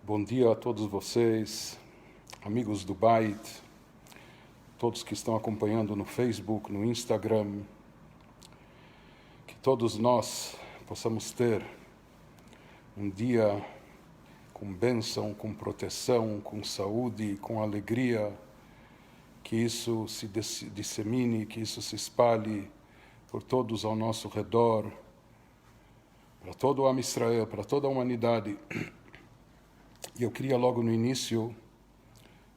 Bom dia a todos vocês, amigos do Bait, todos que estão acompanhando no Facebook, no Instagram. Que todos nós possamos ter um dia com bênção, com proteção, com saúde, com alegria, que isso se dissemine, que isso se espalhe por todos ao nosso redor, para todo o Am Israel, para toda a humanidade. E eu queria logo no início,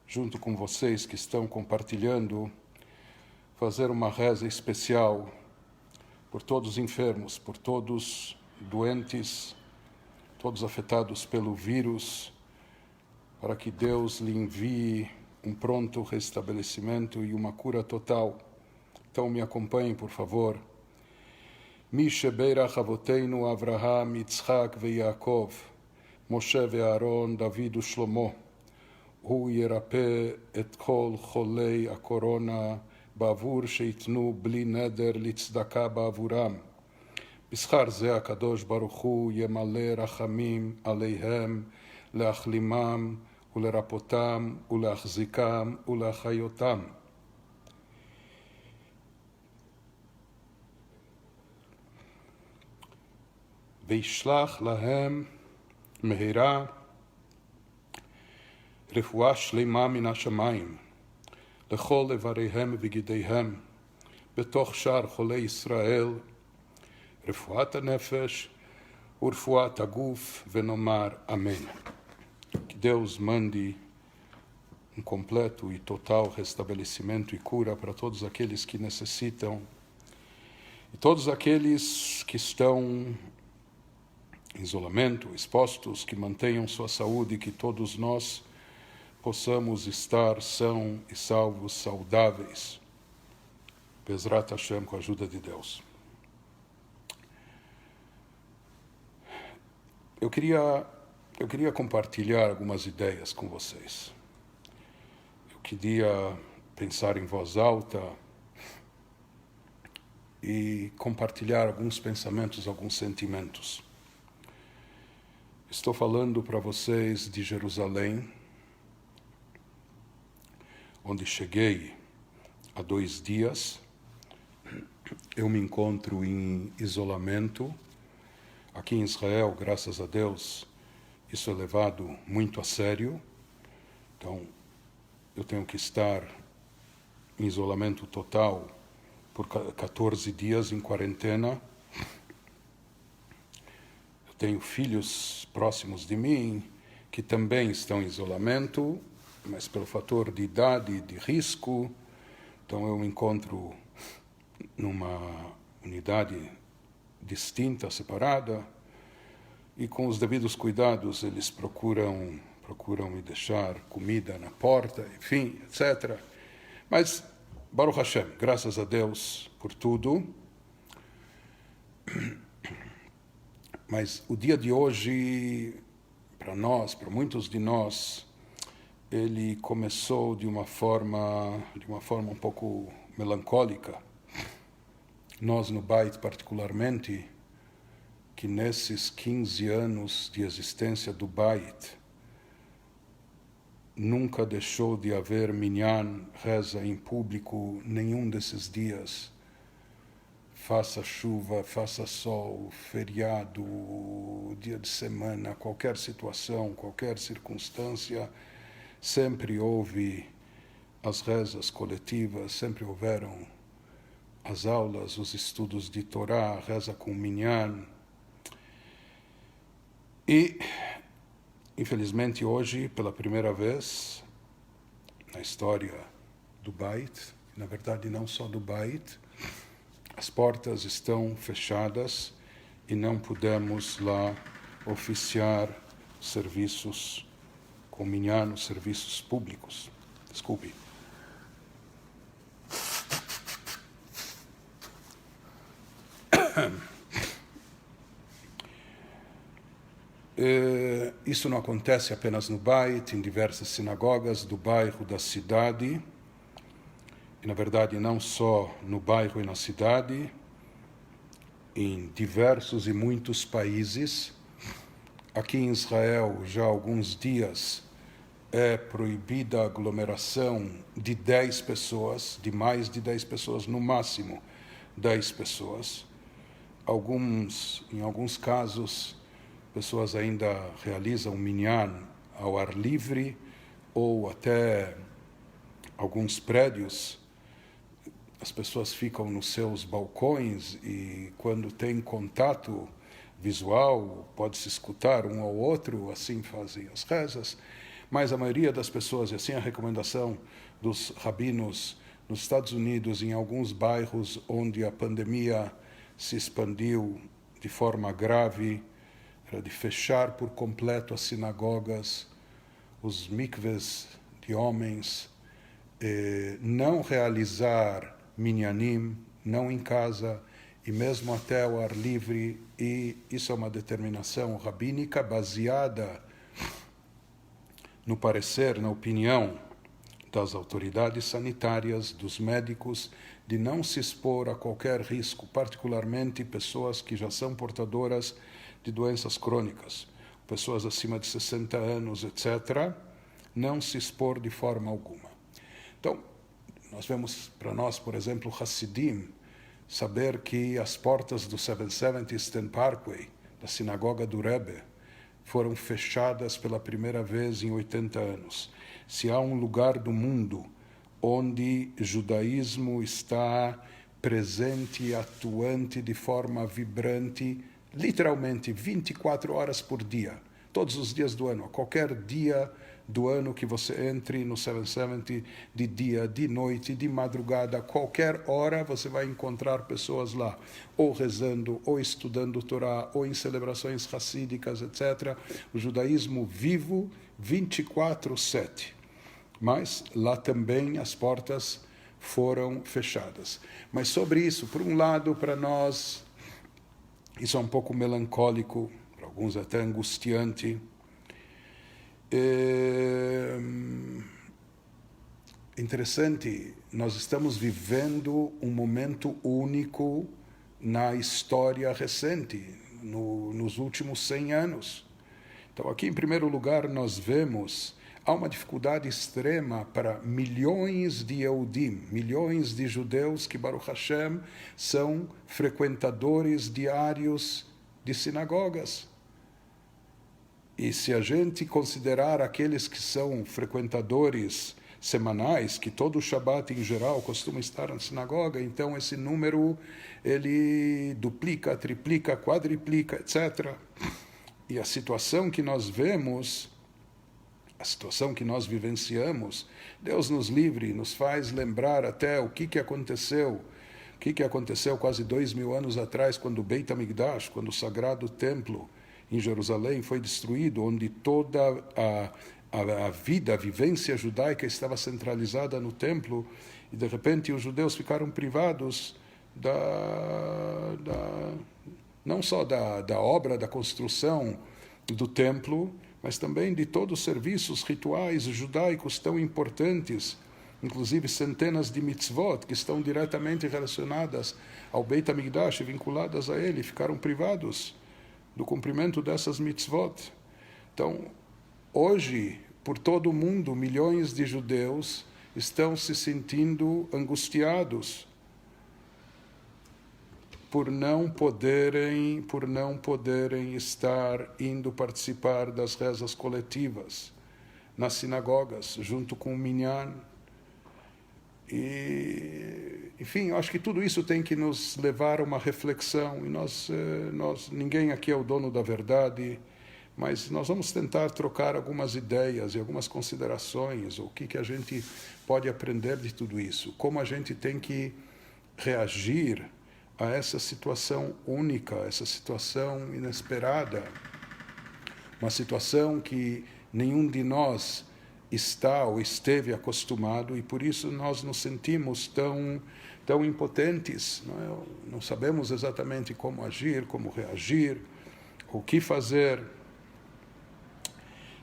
junto com vocês que estão compartilhando, fazer uma reza especial por todos os enfermos, por todos doentes, todos afetados pelo vírus, para que Deus lhe envie um pronto restabelecimento e uma cura total. Então me acompanhem, por favor. Mi shebeirach avoteinu Avraham, Yitzchak ve Yaakov, Moshe ואהרון, דוד ושלמה, הוא ירפא את כל חולי הקורונה בעבור שיתנו בלי נדר לצדקה בעבורם. בשכר זה הקדוש ברוך הוא ימלא רחמים עליהם, להחלימם ולרפאותם ולהחזיקם ולהחיותם. וישלח להם מהרה רפואה שלמה מן השמיים לכל איבריהם וגידיהם בתוך שאר חולי ישראל, רפואת הנפש ורפואת הגוף, ונאמר אמן. Que Deus mande um completo e total restabelecimento e cura para todos aqueles que necessitam e todos aqueles que estão em isolamento, expostos, que mantenham sua saúde, que todos nós possamos estar são e salvos, saudáveis. Bezrat Hashem, com a ajuda de Deus. Eu queria compartilhar algumas ideias com vocês. Eu queria pensar em voz alta e compartilhar alguns pensamentos, alguns sentimentos. Estou falando para vocês de Jerusalém, onde cheguei há 2 dias. Eu me encontro em isolamento. Aqui em Israel, graças a Deus, isso é levado muito a sério. Então, eu tenho que estar em isolamento total por 14 dias em quarentena. Tenho filhos próximos de mim que também estão em isolamento, mas pelo fator de idade e de risco, então eu me encontro numa unidade distinta, separada, e com os devidos cuidados eles procuram me deixar comida na porta, enfim, etc. Mas, Baruch Hashem, graças a Deus por tudo. Mas o dia de hoje, para nós, para muitos de nós, ele começou de uma forma um pouco melancólica. Nós no Bait, particularmente, que nesses 15 anos de existência do Bait, nunca deixou de haver minyan, reza em público, nenhum desses dias. Faça chuva, faça sol, feriado, dia de semana, qualquer situação, qualquer circunstância, sempre houve as rezas coletivas, sempre houveram as aulas, os estudos de Torá, a reza com minyan. E, infelizmente, hoje, pela primeira vez na história do Bait, na verdade não só do Bait, as portas estão fechadas e não pudemos lá oficiar serviços com minyan, serviços públicos. Desculpe. Isso não acontece apenas no Bait, em diversas sinagogas do bairro, da cidade. E, na verdade, não só no bairro e na cidade, em diversos e muitos países, aqui em Israel, já há alguns dias, é proibida a aglomeração de 10 pessoas, de mais de 10 pessoas, no máximo 10 pessoas. Em alguns casos, pessoas ainda realizam minyan ao ar livre, ou até alguns prédios, as pessoas ficam nos seus balcões e quando tem contato visual, pode-se escutar um ao outro, assim fazem as rezas. Mas a maioria das pessoas, e assim a recomendação dos rabinos nos Estados Unidos, em alguns bairros onde a pandemia se expandiu de forma grave, era de fechar por completo as sinagogas, os mikves de homens, não realizar minyanim, não em casa, e mesmo até ao ar livre, e isso é uma determinação rabínica baseada no parecer, na opinião das autoridades sanitárias, dos médicos, de não se expor a qualquer risco, particularmente pessoas que já são portadoras de doenças crônicas, pessoas acima de 60 anos, etc., não se expor de forma alguma. Então, nós vemos, para nós, por exemplo, Hassidim, saber que as portas do 770 Eastern Parkway, da sinagoga do Rebbe, foram fechadas pela primeira vez em 80 anos. Se há um lugar do mundo onde o judaísmo está presente e atuante de forma vibrante, literalmente 24 horas por dia, todos os dias do ano, a qualquer dia do ano que você entre no 770, de dia, de noite, de madrugada, a qualquer hora você vai encontrar pessoas lá, ou rezando, ou estudando Torá, ou em celebrações racídicas, etc. O judaísmo vivo 24/7. Mas lá também as portas foram fechadas. Mas sobre isso, por um lado, para nós, isso é um pouco melancólico, para alguns até angustiante. Interessante, nós estamos vivendo um momento único na história recente, nos últimos 100 anos. Então, aqui, em primeiro lugar, nós vemos há uma dificuldade extrema para milhões de Yehudim, milhões de judeus que, Baruch Hashem, são frequentadores diários de sinagogas. E se a gente considerar aqueles que são frequentadores semanais, que todo o Shabat em geral costuma estar na sinagoga, então esse número ele duplica, triplica, quadriplica, etc. E a situação que nós vemos, a situação que nós vivenciamos, Deus nos livre, nos faz lembrar até o que aconteceu quase 2000 anos atrás, quando o Beit HaMikdash, quando o Sagrado Templo em Jerusalém foi destruído, onde toda a vida, a vivência judaica estava centralizada no templo, e de repente os judeus ficaram privados não só da obra, da construção do templo, mas também de todos os serviços rituais judaicos tão importantes, inclusive centenas de mitzvot que estão diretamente relacionadas ao Beit HaMikdash, vinculadas a ele, ficaram privados do cumprimento dessas mitzvot. Então, hoje, por todo o mundo, milhões de judeus estão se sentindo angustiados por não poderem estar indo participar das rezas coletivas nas sinagogas, junto com o minyan. E, enfim, eu acho que tudo isso tem que nos levar a uma reflexão, e nós ninguém aqui é o dono da verdade, mas nós vamos tentar trocar algumas ideias e algumas considerações, o que a gente pode aprender de tudo isso, como a gente tem que reagir a essa situação única, essa situação inesperada, uma situação que nenhum de nós está ou esteve acostumado, e por isso nós nos sentimos tão impotentes, não sabemos exatamente como agir, como reagir, o que fazer.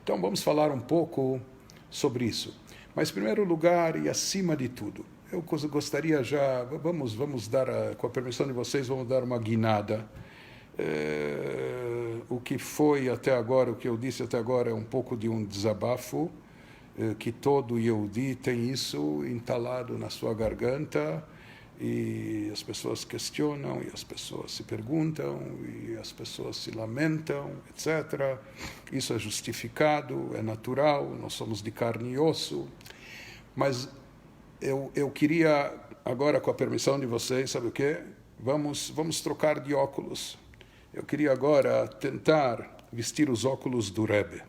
Então vamos falar um pouco sobre isso. Mas, em primeiro lugar e acima de tudo, eu gostaria já, vamos dar, com a permissão de vocês, vamos dar uma guinada o que foi até agora, o que eu disse até agora é um pouco de um desabafo, que todo Yehudi tem isso entalado na sua garganta, e as pessoas questionam, e as pessoas se perguntam, e as pessoas se lamentam, etc. Isso é justificado, é natural, nós somos de carne e osso. Mas eu queria, agora com a permissão de vocês, sabe o quê? Vamos trocar de óculos. Eu queria agora tentar vestir os óculos do Rebbe.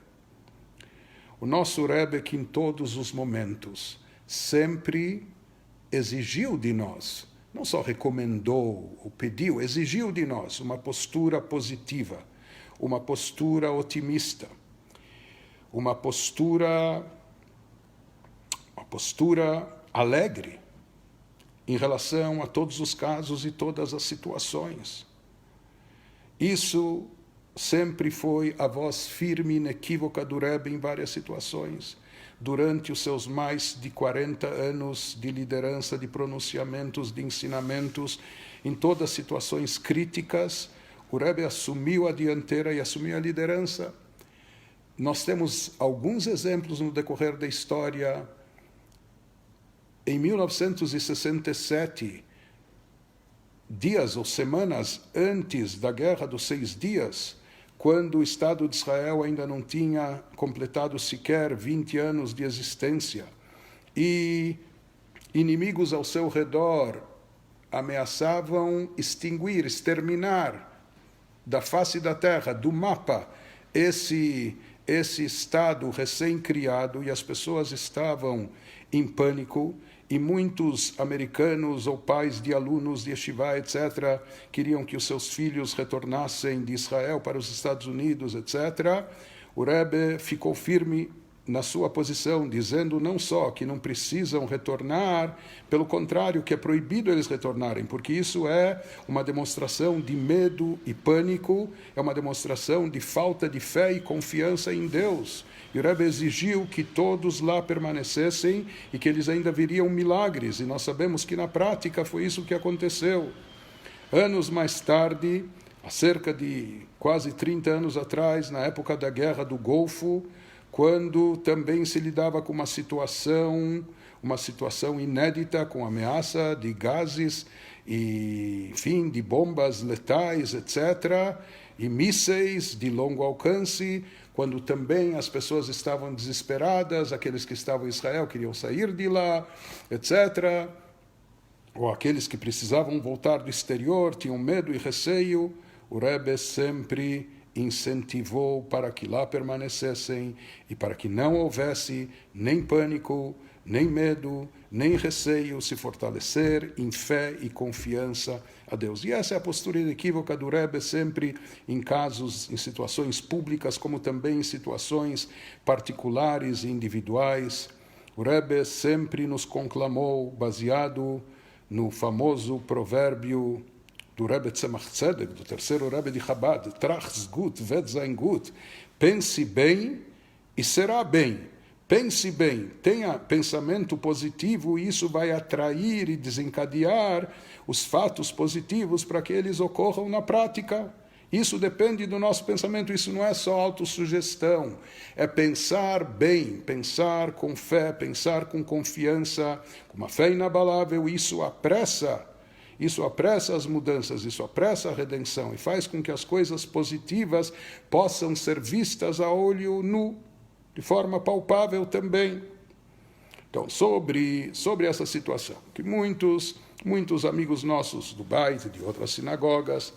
O nosso Rebbe, que em todos os momentos sempre exigiu de nós, não só recomendou ou pediu, exigiu de nós uma postura positiva, uma postura otimista, uma postura alegre em relação a todos os casos e todas as situações. Isso sempre foi a voz firme e inequívoca do Rebbe em várias situações. Durante os seus mais de 40 anos de liderança, de pronunciamentos, de ensinamentos, em todas as situações críticas, o Rebbe assumiu a dianteira e assumiu a liderança. Nós temos alguns exemplos no decorrer da história. Em 1967, dias ou semanas antes da Guerra dos 6 Dias, quando o Estado de Israel ainda não tinha completado sequer 20 anos de existência, e inimigos ao seu redor ameaçavam extinguir, exterminar da face da terra, do mapa, esse Estado recém-criado, e as pessoas estavam em pânico, e muitos americanos ou pais de alunos de yeshiva, etc., queriam que os seus filhos retornassem de Israel para os Estados Unidos, etc., o Rebbe ficou firme na sua posição, dizendo não só que não precisam retornar, pelo contrário, que é proibido eles retornarem, porque isso é uma demonstração de medo e pânico, é uma demonstração de falta de fé e confiança em Deus. E o Rebbe exigiu que todos lá permanecessem e que eles ainda viriam milagres, e nós sabemos que na prática foi isso que aconteceu. Anos mais tarde, há cerca de quase 30 anos atrás, na época da Guerra do Golfo, quando também se lidava com uma situação inédita, com ameaça de gases, e, enfim, de bombas letais, etc., e mísseis de longo alcance, quando também as pessoas estavam desesperadas, aqueles que estavam em Israel queriam sair de lá, etc., ou aqueles que precisavam voltar do exterior, tinham medo e receio, o Rebbe sempre incentivou para que lá permanecessem e para que não houvesse nem pânico, nem medo, nem receio, se fortalecer em fé e confiança a Deus. E essa é a postura inequívoca do Rebbe sempre em casos, em situações públicas, como também em situações particulares e individuais. O Rebbe sempre nos conclamou, baseado no famoso provérbio do Rebbe Tzemach Tzedek, do terceiro Rebbe de Chabad, Trach's gut, wird sein gut. Pense bem e será bem. Pense bem, tenha pensamento positivo, e isso vai atrair e desencadear os fatos positivos para que eles ocorram na prática. Isso depende do nosso pensamento, isso não é só autossugestão, é pensar bem, pensar com fé, pensar com confiança, com uma fé inabalável. Isso apressa as mudanças, isso apressa a redenção e faz com que as coisas positivas possam ser vistas a olho nu, de forma palpável também. Então, sobre essa situação, que muitos amigos nossos do Beit, de outras sinagogas,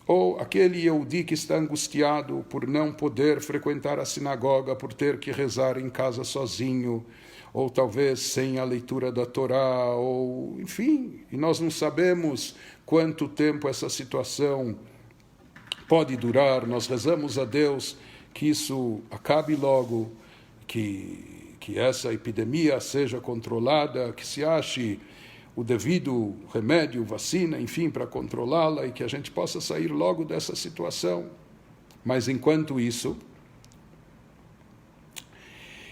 ou aquele Yehudi que está angustiado por não poder frequentar a sinagoga, por ter que rezar em casa sozinho, ou talvez sem a leitura da Torá, ou enfim, e nós não sabemos quanto tempo essa situação pode durar. Nós rezamos a Deus que isso acabe logo, que essa epidemia seja controlada, que se ache o devido remédio, vacina, enfim, para controlá-la, e que a gente possa sair logo dessa situação. Mas enquanto isso,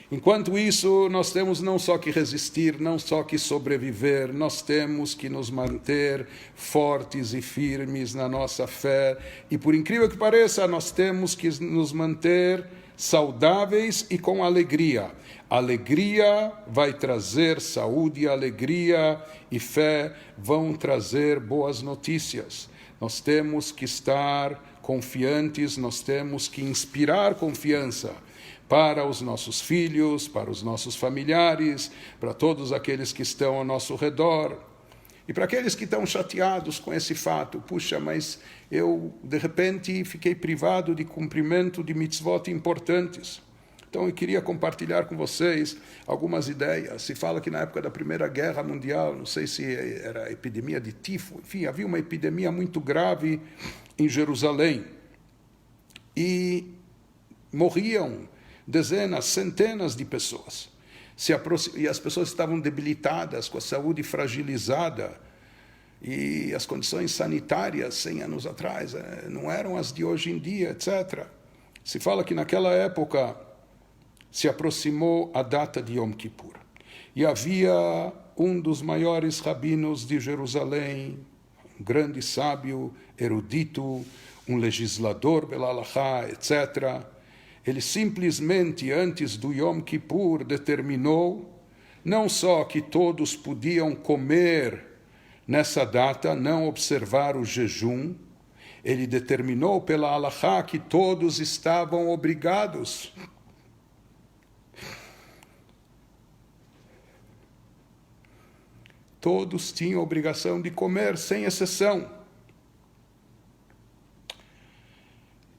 Enquanto isso, nós temos não só que resistir, não só que sobreviver, nós temos que nos manter fortes e firmes na nossa fé. E por incrível que pareça, nós temos que nos manter saudáveis e com alegria. Alegria vai trazer saúde, alegria e fé vão trazer boas notícias. Nós temos que estar confiantes, nós temos que inspirar confiança para os nossos filhos, para os nossos familiares, para todos aqueles que estão ao nosso redor. E para aqueles que estão chateados com esse fato, puxa, mas eu, de repente, fiquei privado de cumprimento de mitzvot importantes. Então, eu queria compartilhar com vocês algumas ideias. Se fala que na época da Primeira Guerra Mundial, não sei se era a epidemia de tifo, enfim, havia uma epidemia muito grave em Jerusalém. E morriam dezenas, centenas de pessoas. E as pessoas estavam debilitadas, com a saúde fragilizada, e as condições sanitárias 100 anos atrás não eram as de hoje em dia, etc. Se fala que naquela época se aproximou a data de Yom Kippur. E havia um dos maiores rabinos de Jerusalém, um grande sábio, erudito, um legislador pela Halachá, etc. Ele simplesmente, antes do Yom Kippur, determinou não só que todos podiam comer nessa data, não observar o jejum, ele determinou pela Halachá que todos estavam obrigados todos tinham a obrigação de comer, sem exceção.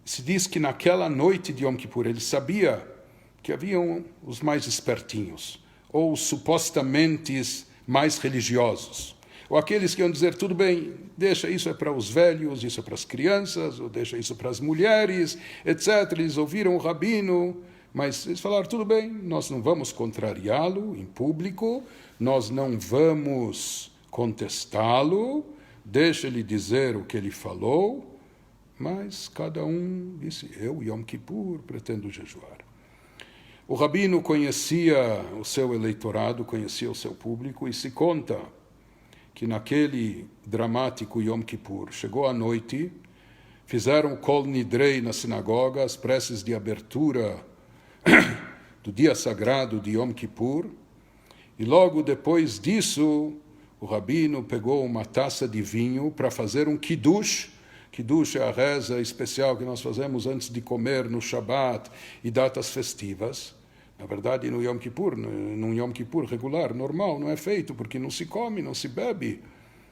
Se diz que naquela noite de Yom Kippur, ele sabia que haviam os mais espertinhos, ou os supostamente mais religiosos, ou aqueles que iam dizer, tudo bem, deixa isso é para os velhos, isso é para as crianças, ou deixa isso para as mulheres, etc. Eles ouviram o rabino, mas eles falaram, tudo bem, nós não vamos contrariá-lo em público, nós não vamos contestá-lo, deixa ele dizer o que ele falou, mas cada um disse, eu, Yom Kippur, pretendo jejuar. O rabino conhecia o seu eleitorado, conhecia o seu público, e se conta que naquele dramático Yom Kippur, chegou a noite, fizeram Kol Nidrei na sinagoga, as preces de abertura do dia sagrado de Yom Kippur, e logo depois disso, o rabino pegou uma taça de vinho para fazer um kiddush. Kiddush é a reza especial que nós fazemos antes de comer no Shabat e datas festivas. Na verdade, no Yom Kippur, num Yom Kippur regular, normal, não é feito, porque não se come, não se bebe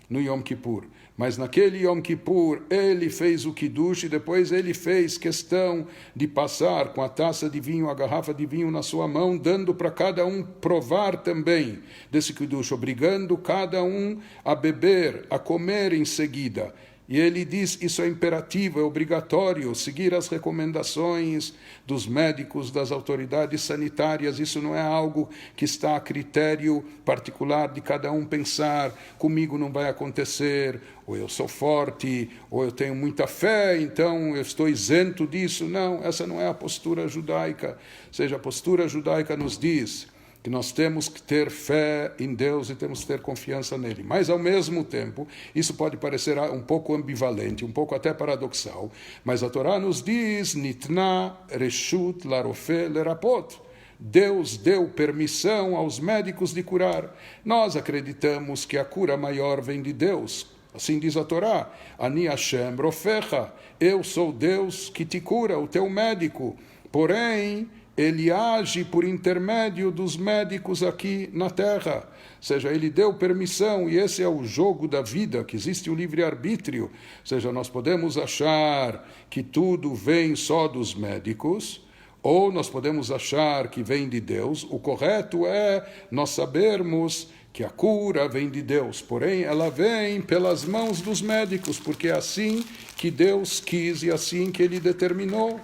no Yom Kippur. Mas naquele Yom Kippur, ele fez o Kiddush e depois ele fez questão de passar com a taça de vinho, a garrafa de vinho na sua mão, dando para cada um provar também desse Kiddush, obrigando cada um a beber, a comer em seguida. E ele diz, isso é imperativo, é obrigatório, seguir as recomendações dos médicos, das autoridades sanitárias. Isso não é algo que está a critério particular de cada um pensar, comigo não vai acontecer, ou eu sou forte, ou eu tenho muita fé, então eu estou isento disso. Não, essa não é a postura judaica. Ou seja, a postura judaica nos diz que nós temos que ter fé em Deus e temos que ter confiança nele. Mas, ao mesmo tempo, isso pode parecer um pouco ambivalente, um pouco até paradoxal, mas a Torá nos diz, Nitna reshut larofe lerapot. Deus deu permissão aos médicos de curar. Nós acreditamos que a cura maior vem de Deus. Assim diz a Torá, Ani Hashem rofecha, eu sou Deus que te cura, o teu médico. Porém, ele age por intermédio dos médicos aqui na Terra. Ou seja, ele deu permissão, e esse é o jogo da vida, que existe o livre-arbítrio. Ou seja, nós podemos achar que tudo vem só dos médicos, ou nós podemos achar que vem de Deus. O correto é nós sabermos que a cura vem de Deus, porém ela vem pelas mãos dos médicos, porque é assim que Deus quis e assim que Ele determinou.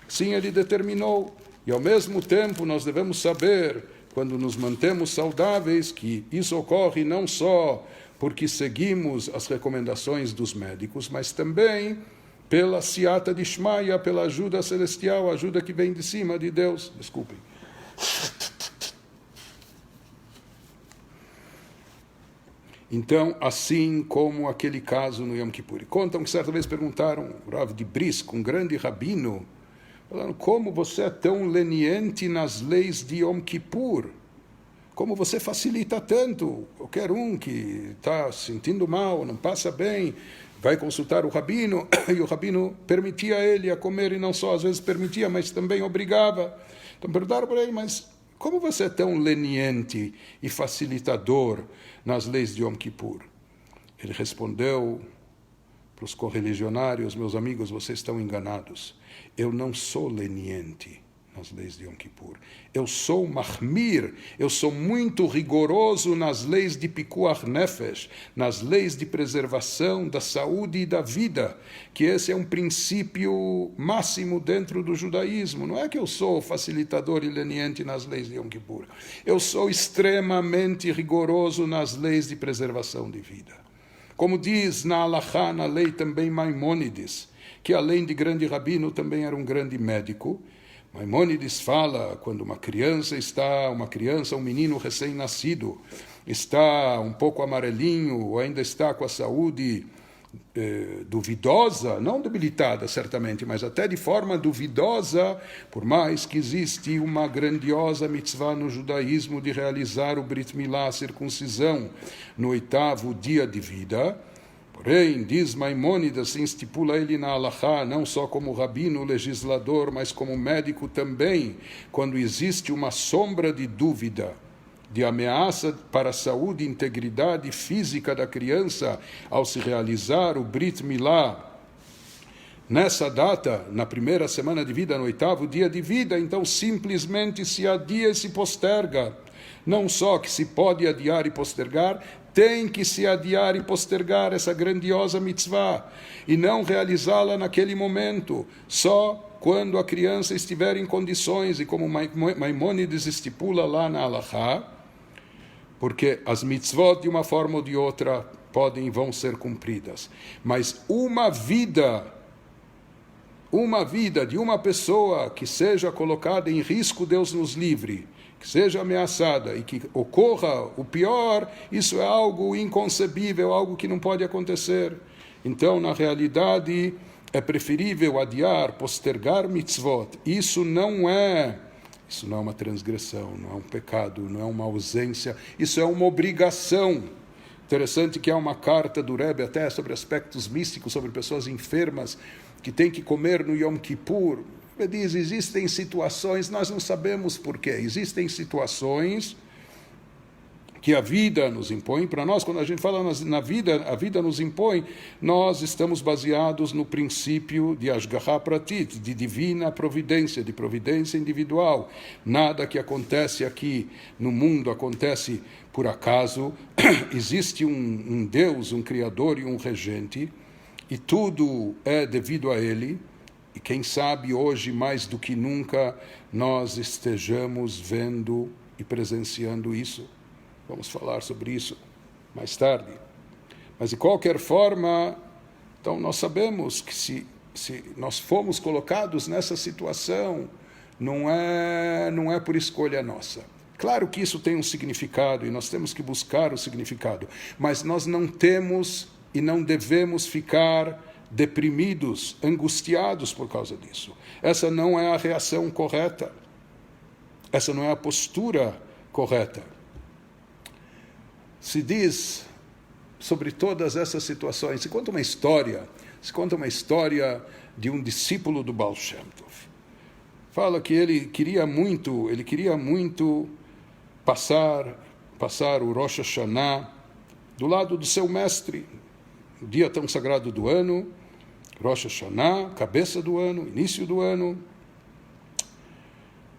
Sim, Ele determinou. E ao mesmo tempo nós devemos saber, quando nos mantemos saudáveis, que isso ocorre não só porque seguimos as recomendações dos médicos, mas também pela Siyata Dishmaya, pela ajuda celestial, a ajuda que vem de cima de Deus. Desculpem. Então, assim como aquele caso no Yom Kippur. Contam que certa vez perguntaram o Rav de Brisk, um grande rabino, falando, como você é tão leniente nas leis de Yom Kippur? Como você facilita tanto? Qualquer um que está se sentindo mal, não passa bem, vai consultar o rabino, e o rabino permitia ele a comer, e não só às vezes permitia, mas também obrigava. Então perguntaram para ele, mas como você é tão leniente e facilitador nas leis de Yom Kippur? Ele respondeu para os correligionários, meus amigos, vocês estão enganados. Eu não sou leniente nas leis de Yom Kippur. Eu sou mahmir, eu sou muito rigoroso nas leis de Pikuach Nefesh, nas leis de preservação da saúde e da vida, que esse é um princípio máximo dentro do judaísmo. Não é que eu sou facilitador e leniente nas leis de Yom Kippur. Eu sou extremamente rigoroso nas leis de preservação de vida. Como diz na Halachá, na lei também Maimônides, que além de grande rabino também era um grande médico. Maimônides fala, quando uma criança, um menino recém-nascido, está um pouco amarelinho, ou ainda está com a saúde duvidosa, não debilitada certamente, mas até de forma duvidosa, por mais que existe uma grandiosa mitzvah no judaísmo de realizar o Brit Milá, a circuncisão, no 8º dia de vida. Porém, diz Maimônides, assim estipula ele na Halachá, não só como rabino, legislador, mas como médico também, quando existe uma sombra de dúvida, de ameaça para a saúde e integridade física da criança ao se realizar o Brit Milá, nessa data, na primeira semana de vida, no 8º dia de vida, então simplesmente se adia e se posterga. Não só que se pode adiar e postergar, tem que se adiar e postergar essa grandiosa mitzvah e não realizá-la naquele momento, só quando a criança estiver em condições, e como Maimônides estipula lá na Halachá, porque as mitzvot de uma forma ou de outra podem e vão ser cumpridas, mas uma vida de uma pessoa que seja colocada em risco, Deus nos livre, que seja ameaçada e que ocorra o pior, isso é algo inconcebível, algo que não pode acontecer. Então, na realidade, é preferível adiar, postergar mitzvot. Isso não é uma transgressão, não é um pecado, não é uma ausência, isso é uma obrigação. Interessante que há uma carta do Rebbe até sobre aspectos místicos, sobre pessoas enfermas que têm que comer no Yom Kippur. Ele diz, existem situações, nós não sabemos porquê, existem situações que a vida nos impõe. Para nós, quando a gente fala na vida, a vida nos impõe, nós estamos baseados no princípio de Ashgaha Pratit, de divina providência, de providência individual. Nada que acontece aqui no mundo acontece por acaso. Existe um Deus, um Criador e um Regente, e tudo é devido a Ele. E quem sabe hoje, mais do que nunca, nós estejamos vendo e presenciando isso. Vamos falar sobre isso mais tarde. Mas, de qualquer forma, então nós sabemos que se nós fomos colocados nessa situação, não é por escolha nossa. Claro que isso tem um significado e nós temos que buscar o significado, mas nós não temos e não devemos ficar deprimidos, angustiados por causa disso. Essa não é a reação correta. Essa não é a postura correta. Se diz sobre todas essas situações, se conta uma história de um discípulo do Baal Shem Tov. Fala que ele queria muito passar o Rosh Hashanah do lado do seu mestre, o dia tão sagrado do ano, Rosh Hashanah, cabeça do ano, início do ano.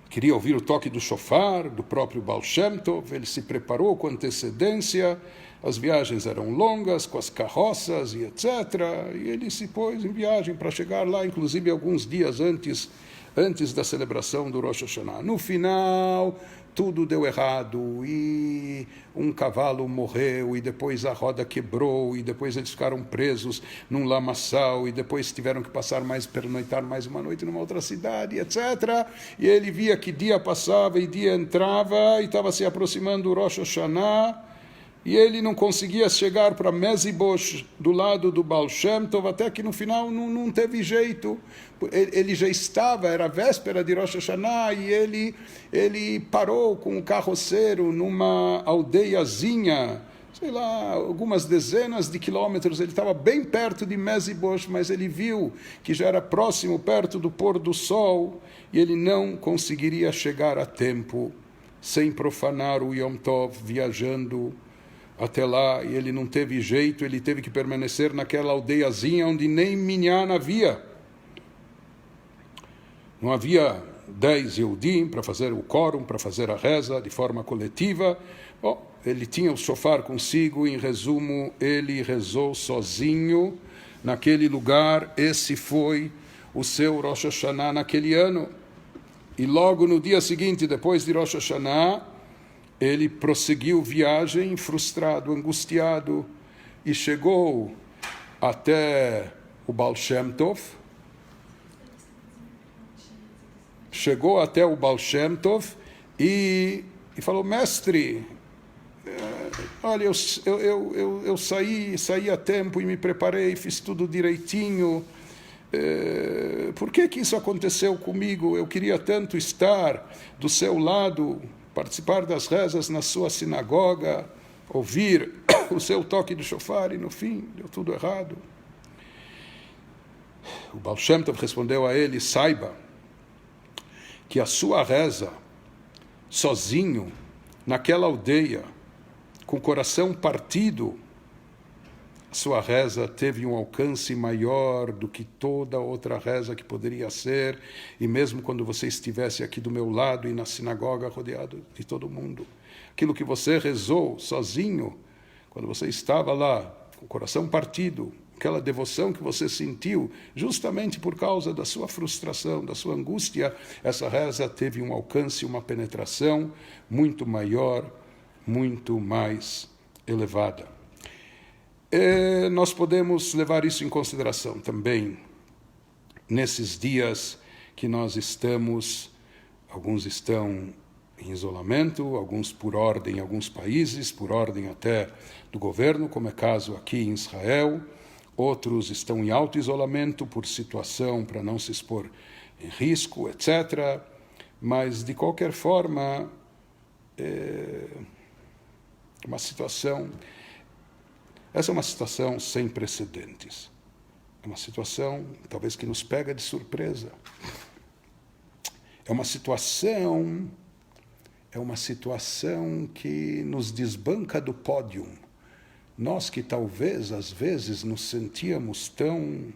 Queria ouvir o toque do shofar, do próprio Baal Shem Tov. Ele se preparou com antecedência, as viagens eram longas, com as carroças e etc. E ele se pôs em viagem para chegar lá, inclusive alguns dias antes da celebração do Rosh Hashanah. No final, tudo deu errado, e um cavalo morreu, e depois a roda quebrou, e depois eles ficaram presos num lamaçal, e depois tiveram que pernoitar mais uma noite numa outra cidade, etc. E ele via que dia passava e dia entrava, e estava se aproximando do Rosh Hashanah, e ele não conseguia chegar para Mezibosh do lado do Baal Shem Tov, até que no final não teve jeito. Ele já estava, era a véspera de Rosh Hashanah, e ele parou com o carroceiro numa aldeiazinha, sei lá, algumas dezenas de quilômetros. Ele estava bem perto de Mezibosh, mas ele viu que já era próximo, perto do pôr do sol, e ele não conseguiria chegar a tempo, sem profanar o Yom Tov, viajando até lá, e ele não teve jeito, ele teve que permanecer naquela aldeiazinha onde nem minyan havia. Não havia 10 Yehudim para fazer o quórum, para fazer a reza de forma coletiva. Bom, ele tinha o shofar consigo, em resumo, ele rezou sozinho naquele lugar. Esse foi o seu Rosh Hashanah naquele ano. E logo no dia seguinte, depois de Rosh Hashanah, ele prosseguiu viagem frustrado, angustiado, e chegou até o Baal Shem Tov. Chegou até o Baal Shem Tov e falou: mestre, olha, eu saí a tempo e me preparei, fiz tudo direitinho. Por que isso aconteceu comigo? Eu queria tanto estar do seu lado, participar das rezas na sua sinagoga, ouvir o seu toque de shofar, e no fim deu tudo errado. O Baal Shem Tov respondeu a ele: saiba que a sua reza, sozinho, naquela aldeia, com o coração partido, a sua reza teve um alcance maior do que toda outra reza que poderia ser, e mesmo quando você estivesse aqui do meu lado e na sinagoga rodeado de todo mundo, aquilo que você rezou sozinho, quando você estava lá, com o coração partido, aquela devoção que você sentiu, justamente por causa da sua frustração, da sua angústia, essa reza teve um alcance, uma penetração muito maior, muito mais elevada. Nós podemos levar isso em consideração também nesses dias que nós estamos, alguns estão em isolamento, alguns por ordem em alguns países, por ordem até do governo, como é caso aqui em Israel, outros estão em auto-isolamento por situação para não se expor em risco, etc. Mas, de qualquer forma, essa é uma situação sem precedentes. É uma situação, talvez, que nos pega de surpresa. É uma situação que nos desbanca do pódio. Nós que talvez, às vezes, nos sentíamos tão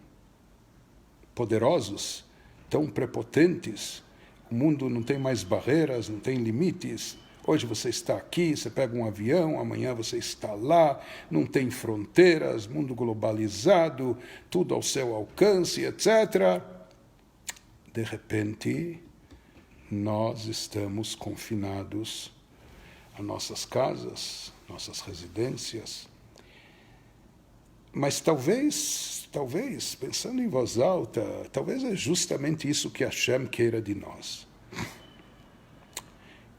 poderosos, tão prepotentes. O mundo não tem mais barreiras, não tem limites. Hoje você está aqui, você pega um avião, amanhã você está lá, não tem fronteiras, mundo globalizado, tudo ao seu alcance, etc. De repente, nós estamos confinados a nossas casas, nossas residências. Mas talvez, pensando em voz alta, talvez é justamente isso que Hashem queira de nós.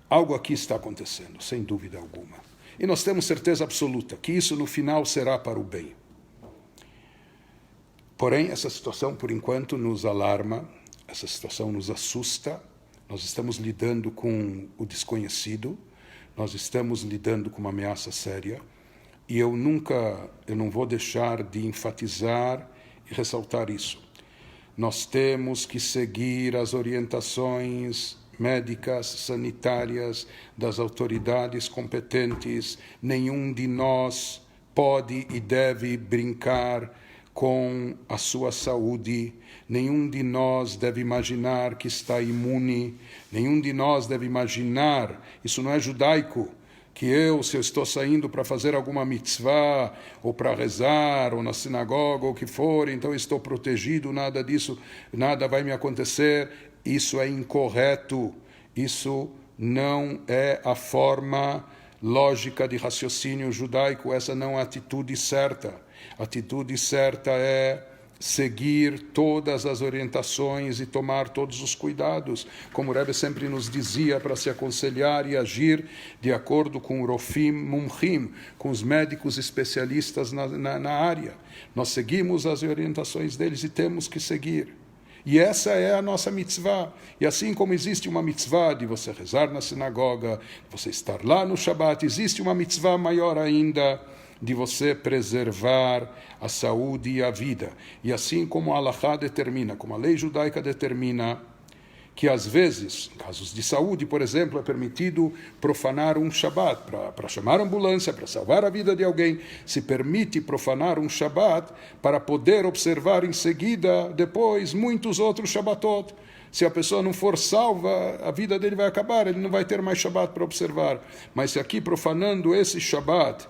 Algo aqui está acontecendo, sem dúvida alguma. E nós temos certeza absoluta que isso no final será para o bem. Porém, essa situação, por enquanto, nos alarma, essa situação nos assusta. Nós estamos lidando com o desconhecido, nós estamos lidando com uma ameaça séria. E eu não vou deixar de enfatizar e ressaltar isso. Nós temos que seguir as orientações médicas, sanitárias, das autoridades competentes. Nenhum de nós pode e deve brincar com a sua saúde. Nenhum de nós deve imaginar que está imune. Nenhum de nós deve imaginar, isso não é judaico, que se eu estou saindo para fazer alguma mitzvah, ou para rezar, ou na sinagoga, ou o que for, então eu estou protegido, nada disso, nada vai me acontecer. Isso é incorreto, isso não é a forma lógica de raciocínio judaico, essa não é a atitude certa. A atitude certa é seguir todas as orientações e tomar todos os cuidados, como o Rebbe sempre nos dizia, para se aconselhar e agir de acordo com o Rofim Mumchim, com os médicos especialistas na área. Nós seguimos as orientações deles e temos que seguir. E essa é a nossa mitzvah. E assim como existe uma mitzvah de você rezar na sinagoga, de você estar lá no Shabat, existe uma mitzvah maior ainda de você preservar a saúde e a vida. E assim como a Halachá determina, como a lei judaica determina, que às vezes, em casos de saúde, por exemplo, é permitido profanar um Shabat, para chamar a ambulância, para salvar a vida de alguém, se permite profanar um Shabat para poder observar em seguida, depois, muitos outros Shabatot. Se a pessoa não for salva, a vida dele vai acabar, ele não vai ter mais Shabat para observar. Mas se aqui profanando esse Shabat,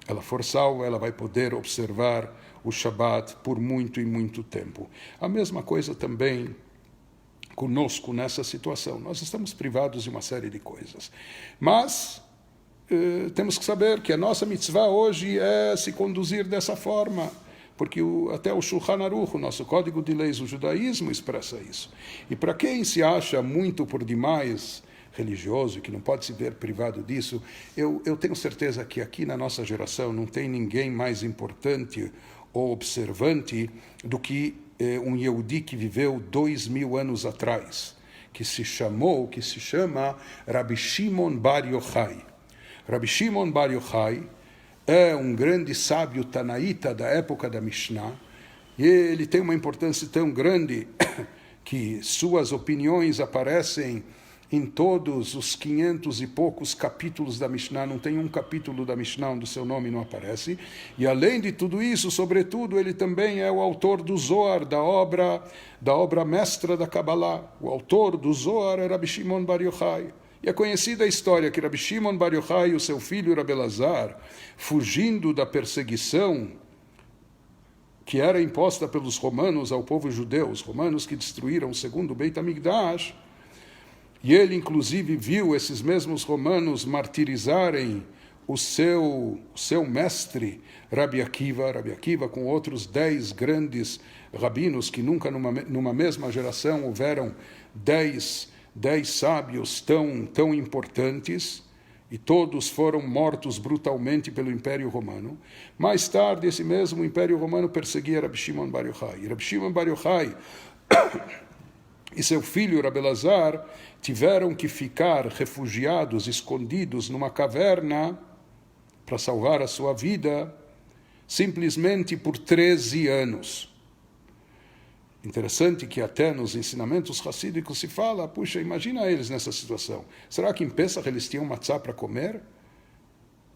ela for salva, ela vai poder observar o Shabat por muito e muito tempo. A mesma coisa também conosco nessa situação. Nós estamos privados de uma série de coisas. Mas temos que saber que a nossa mitzvah hoje é se conduzir dessa forma, porque até o Shulchan Aruch, o nosso código de leis, o judaísmo, expressa isso. E para quem se acha muito por demais religioso, que não pode se ver privado disso, eu tenho certeza que aqui na nossa geração não tem ninguém mais importante ou observante do que um Yehudi que viveu 2000 anos atrás, que se chama Rabbi Shimon Bar Yochai. Rabbi Shimon Bar Yochai é um grande sábio tanaíta da época da Mishnah, e ele tem uma importância tão grande que suas opiniões aparecem em todos os 500 e poucos capítulos da Mishnah. Não tem um capítulo da Mishnah onde o seu nome não aparece. E além de tudo isso, sobretudo, ele também é o autor do Zohar, da obra mestra da Kabbalah. O autor do Zohar é Rabbi Shimon Bar Yochai. E é conhecida a história que Rabbi Shimon Bar Yochai e o seu filho Rabbi Elazar, fugindo da perseguição que era imposta pelos romanos ao povo judeu, os romanos que destruíram o segundo Beit HaMikdash, e ele, inclusive, viu esses mesmos romanos martirizarem o seu mestre, Rabi Akiva, com outros 10 grandes rabinos, que nunca numa mesma geração houveram 10 sábios tão importantes, e todos foram mortos brutalmente pelo Império Romano. Mais tarde, esse mesmo Império Romano perseguia Rabbi Shimon Bar Yochai. E Rabbi Shimon Bar Yochai e seu filho Rabbi Elazar tiveram que ficar refugiados, escondidos numa caverna para salvar a sua vida, simplesmente por 13 anos. Interessante que até nos ensinamentos racídicos se fala, puxa, imagina eles nessa situação. Será que em Pesach eles tinham matzá para comer?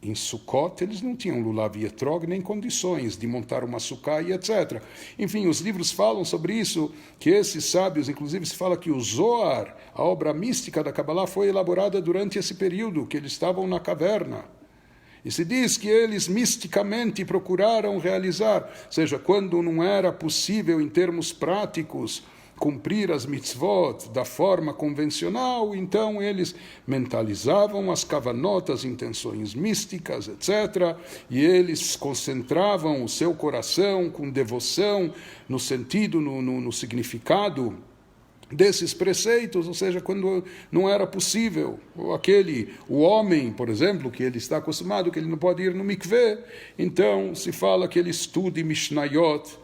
Em Sukkot, eles não tinham lulav e etrog, nem condições de montar uma sukkah e etc. Enfim, os livros falam sobre isso, que esses sábios, inclusive se fala que o Zohar, a obra mística da Kabbalah, foi elaborada durante esse período, que eles estavam na caverna. E se diz que eles misticamente procuraram realizar, ou seja, quando não era possível em termos práticos cumprir as mitzvot da forma convencional, então eles mentalizavam as kavanot, as intenções místicas, etc., e eles concentravam o seu coração com devoção no sentido, no significado desses preceitos, ou seja, quando não era possível, o homem, por exemplo, que ele está acostumado, que ele não pode ir no mikveh, então se fala que ele estude Mishnayot,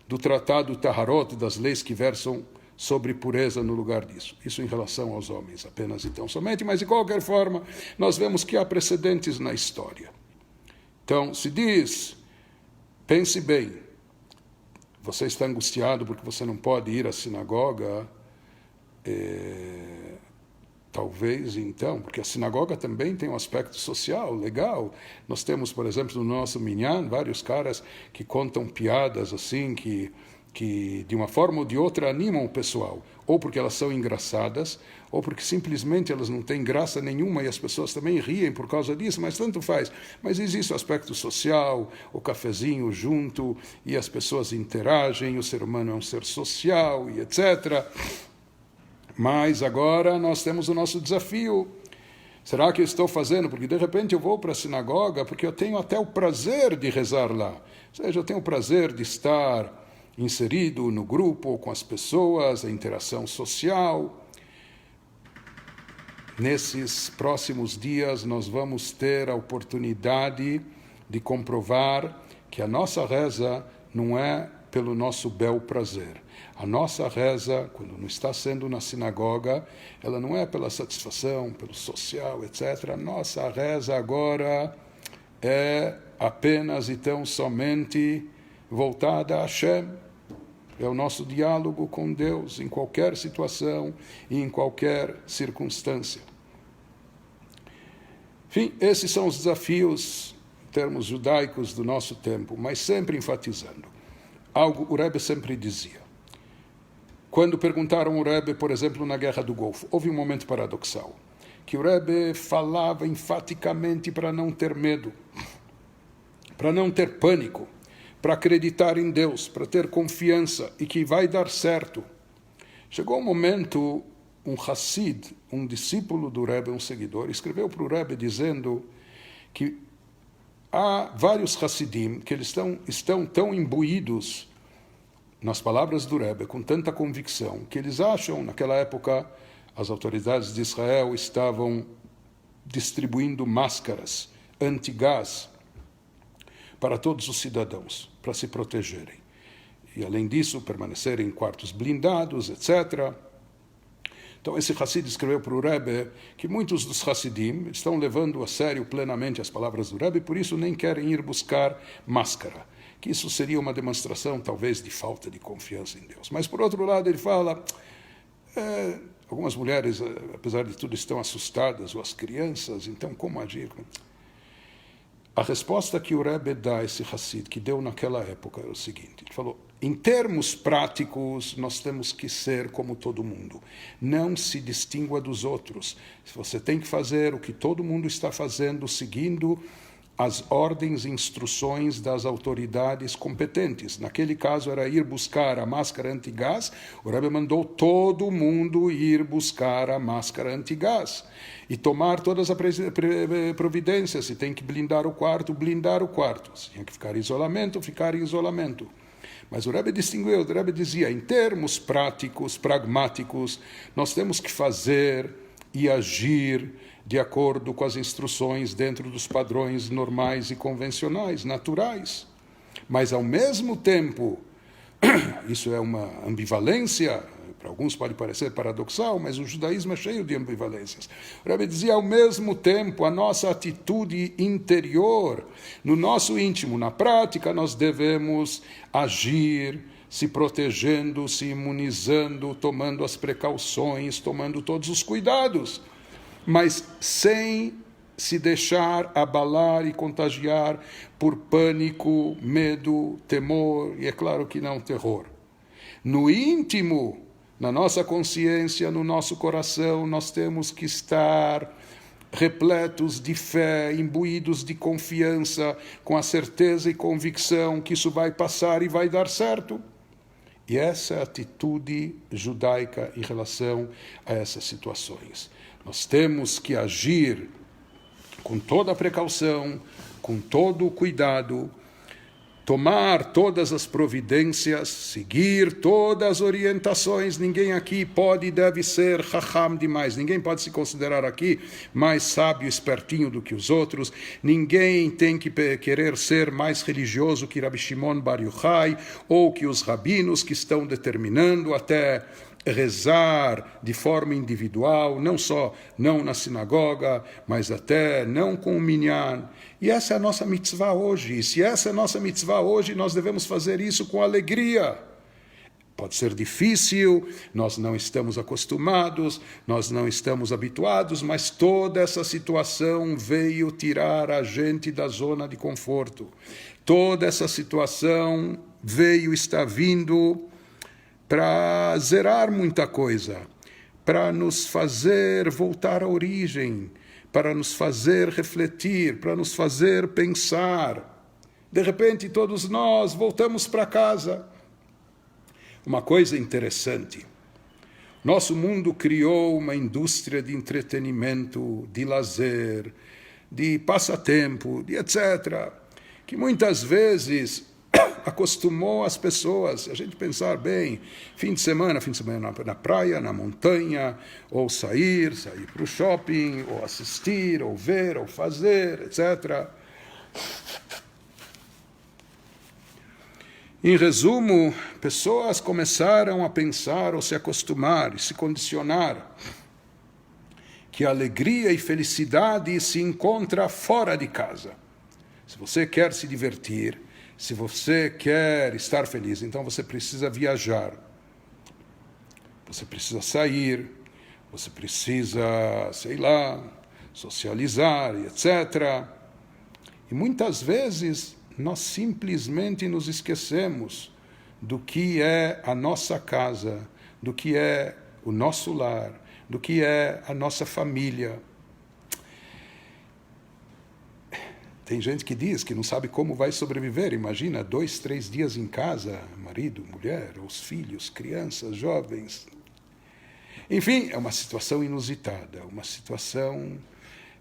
do tratado Taharot, das leis que versam sobre pureza no lugar disso. Isso em relação aos homens, apenas então somente, mas de qualquer forma, nós vemos que há precedentes na história. Então, se diz, pense bem, você está angustiado porque você não pode ir à sinagoga, talvez então, porque a sinagoga também tem um aspecto social, legal. Nós temos, por exemplo, no nosso minyan, vários caras que contam piadas assim, que de uma forma ou de outra animam o pessoal, ou porque elas são engraçadas, ou porque simplesmente elas não têm graça nenhuma e as pessoas também riem por causa disso, mas tanto faz. Mas existe o aspecto social, o cafezinho junto, e as pessoas interagem, o ser humano é um ser social, e etc. Mas agora nós temos o nosso desafio, Será que eu estou fazendo? Porque de repente eu vou para a sinagoga porque eu tenho até o prazer de rezar lá. Ou seja, eu tenho o prazer de estar inserido no grupo, com as pessoas, a interação social. Nesses próximos dias nós vamos ter a oportunidade de comprovar que a nossa reza não é pelo nosso bel prazer. A nossa reza, quando não está sendo na sinagoga, ela não é pela satisfação, pelo social, etc. A nossa reza agora é apenas e tão somente voltada a Hashem. É o nosso diálogo com Deus em qualquer situação e em qualquer circunstância. Enfim, esses são os desafios, em termos judaicos, do nosso tempo, mas sempre enfatizando. Algo o Rebbe sempre dizia. Quando perguntaram ao Rebbe, por exemplo, na Guerra do Golfo, houve um momento paradoxal, que o Rebbe falava enfaticamente para não ter medo, para não ter pânico, para acreditar em Deus, para ter confiança e que vai dar certo. Chegou um momento, um Hassid, um discípulo do Rebbe, um seguidor, escreveu para o Rebbe dizendo que há vários Hassidim que eles estão tão imbuídos nas palavras do Rebbe, com tanta convicção, que eles acham, naquela época, as autoridades de Israel estavam distribuindo máscaras antigás para todos os cidadãos, para se protegerem. E, além disso, permanecerem em quartos blindados, etc. Então, esse Hassid escreveu para o Rebbe que muitos dos Hassidim estão levando a sério plenamente as palavras do Rebbe, e por isso nem querem ir buscar máscara. Que isso seria uma demonstração, talvez, de falta de confiança em Deus. Mas, por outro lado, ele fala, algumas mulheres, apesar de tudo, estão assustadas, ou as crianças, então como agir? A resposta que o Rebbe dá a esse Hassid, que deu naquela época, é o seguinte, ele falou, em termos práticos, nós temos que ser como todo mundo. Não se distingua dos outros. Você tem que fazer o que todo mundo está fazendo, seguindo as ordens e instruções das autoridades competentes. Naquele caso era ir buscar a máscara antigás. O Rebbe mandou todo mundo ir buscar a máscara antigás e tomar todas as providências. Se tem que blindar o quarto, Se tinha que ficar em isolamento, ficar em isolamento. Mas o Rebbe distinguiu, o Rebbe dizia, em termos práticos, pragmáticos, nós temos que fazer e agir de acordo com as instruções dentro dos padrões normais e convencionais, naturais. Mas, ao mesmo tempo, isso é uma ambivalência, para alguns pode parecer paradoxal, mas o judaísmo é cheio de ambivalências. O Rebbe dizia, ao mesmo tempo, a nossa atitude interior, no nosso íntimo, na prática, nós devemos agir, se protegendo, se imunizando, tomando as precauções, tomando todos os cuidados, mas sem se deixar abalar e contagiar por pânico, medo, temor, e é claro que não terror. No íntimo, na nossa consciência, no nosso coração, nós temos que estar repletos de fé, imbuídos de confiança, com a certeza e convicção que isso vai passar e vai dar certo. E essa é a atitude judaica em relação a essas situações. Nós temos que agir com toda a precaução, com todo o cuidado, tomar todas as providências, seguir todas as orientações. Ninguém aqui pode e deve ser chacham demais. Ninguém pode se considerar aqui mais sábio, espertinho do que os outros. Ninguém tem que querer ser mais religioso que Rabbi Shimon Bar Yochai ou que os rabinos que estão determinando até rezar de forma individual, não só não na sinagoga, mas até não com o minyan. E essa é a nossa mitzvah hoje. E se essa é a nossa mitzvah hoje, nós devemos fazer isso com alegria. Pode ser difícil, nós não estamos acostumados, nós não estamos habituados, mas toda essa situação veio tirar a gente da zona de conforto. Toda essa situação está vindo para zerar muita coisa, para nos fazer voltar à origem, para nos fazer refletir, para nos fazer pensar. De repente, todos nós voltamos para casa. Uma coisa interessante, Nosso mundo criou uma indústria de entretenimento, de lazer, de passatempo, de etc., que muitas vezes acostumou as pessoas a gente pensar bem, fim de semana na praia, na montanha, ou sair para o shopping, ou assistir, ou ver, ou fazer, etc. Em resumo, pessoas começaram a pensar ou se acostumar e se condicionar que alegria e felicidade se encontra fora de casa. Se você quer se divertir, se você quer estar feliz, então você precisa viajar, você precisa sair, você precisa, socializar, etc. E muitas vezes nós simplesmente nos esquecemos do que é a nossa casa, do que é o nosso lar, do que é a nossa família. Tem gente que diz que não sabe como vai sobreviver. Imagina, 2, 3 dias em casa, marido, mulher, os filhos, crianças, jovens. Enfim, é uma situação inusitada, uma situação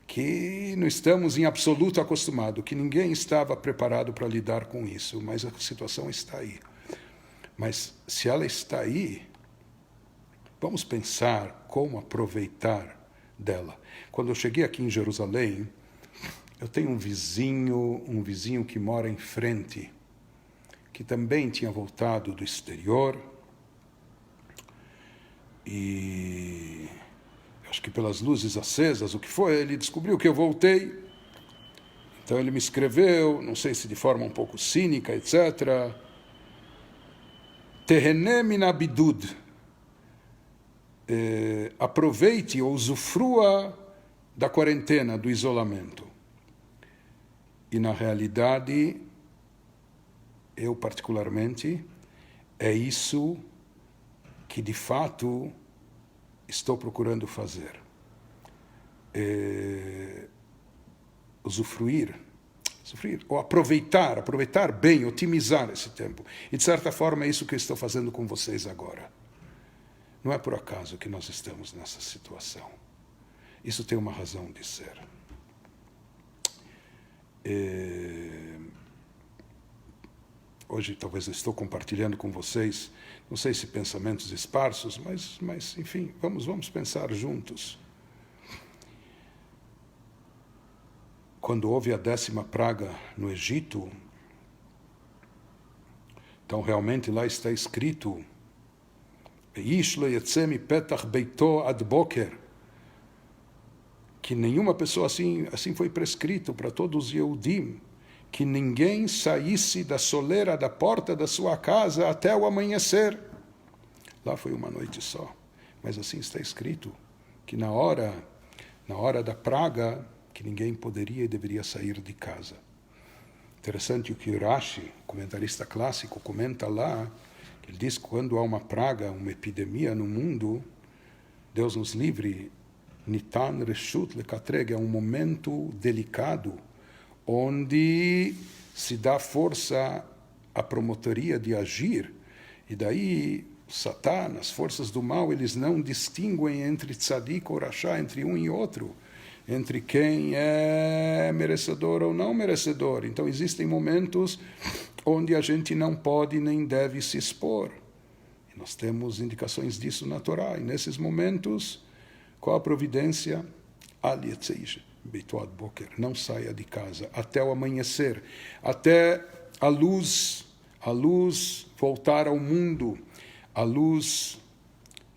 que não estamos em absoluto acostumados, que ninguém estava preparado para lidar com isso, mas a situação está aí. Mas se ela está aí, vamos pensar como aproveitar dela. Quando eu cheguei aqui em Jerusalém, eu tenho um vizinho que mora em frente, que também tinha voltado do exterior, e acho que pelas luzes acesas, o que foi, ele descobriu que eu voltei. Então ele me escreveu, não sei se de forma um pouco cínica, etc. Tehene min abidud. Aproveite ou usufrua da quarentena, do isolamento. E na realidade, eu particularmente, é isso que de fato estou procurando fazer. Usufruir, ou aproveitar bem, otimizar esse tempo. E de certa forma é isso que eu estou fazendo com vocês agora. Não é por acaso que nós estamos nessa situação. Isso tem uma razão de ser. Hoje talvez eu estou compartilhando com vocês, não sei se pensamentos esparsos, mas enfim, vamos pensar juntos. Quando houve a 10ª praga no Egito, então realmente lá está escrito que nenhuma pessoa assim foi prescrito para todos os Yehudim, que ninguém saísse da soleira da porta da sua casa até o amanhecer. Lá foi uma noite só, mas assim está escrito, que na hora da praga, que ninguém poderia e deveria sair de casa. Interessante o que Rashi, comentarista clássico, comenta lá, ele diz que quando há uma praga, uma epidemia no mundo, Deus nos livre, Nitan Reshut Lekatreg, é um momento delicado, onde se dá força à promotoria de agir, e daí Satã, as forças do mal, eles não distinguem entre tzadik ou rachá, entre um e outro, entre quem é merecedor ou não merecedor. Então existem momentos onde a gente não pode nem deve se expor. E nós temos indicações disso na Torá. E nesses momentos, qual a providência? Al yetzeish beituad boker, não saia de casa até o amanhecer, até a luz voltar ao mundo, a luz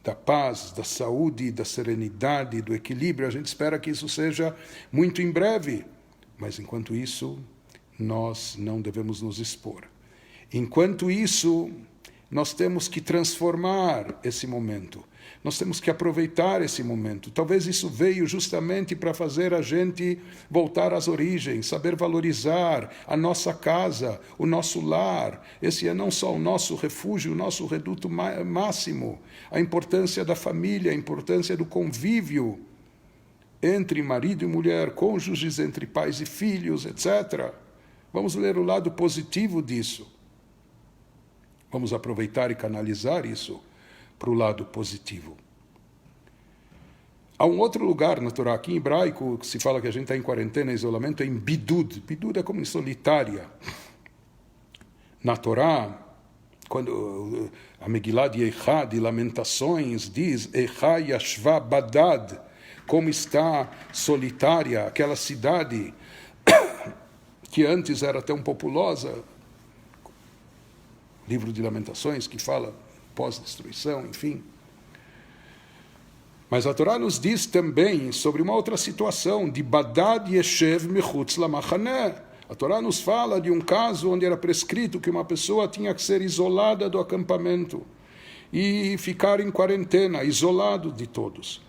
da paz, da saúde, da serenidade, do equilíbrio. A gente espera que isso seja muito em breve, mas enquanto isso, nós não devemos nos expor. Enquanto isso, nós temos que transformar esse momento. Nós temos que aproveitar esse momento. Talvez isso veio justamente para fazer a gente voltar às origens, saber valorizar a nossa casa, o nosso lar. Esse é não só o nosso refúgio, o nosso reduto máximo, a importância da família, a importância do convívio entre marido e mulher, cônjuges, entre pais e filhos, etc. Vamos ler o lado positivo disso. Vamos aproveitar e canalizar isso para o lado positivo. Há um outro lugar na Torá, aqui em hebraico, que se fala que a gente está em quarentena, isolamento, é em bidud. Bidud é como em solitária. Na Torá, quando a Megilá de Eichá, de Lamentações, diz Eichá Yashva Badad, como está solitária aquela cidade que antes era tão populosa. Livro de Lamentações, que fala pós-destruição, enfim. Mas a Torá nos diz também sobre uma outra situação, de Badad Yeshev Mechutz Lamachaneh. A Torá nos fala de um caso onde era prescrito que uma pessoa tinha que ser isolada do acampamento e ficar em quarentena, isolado de todos.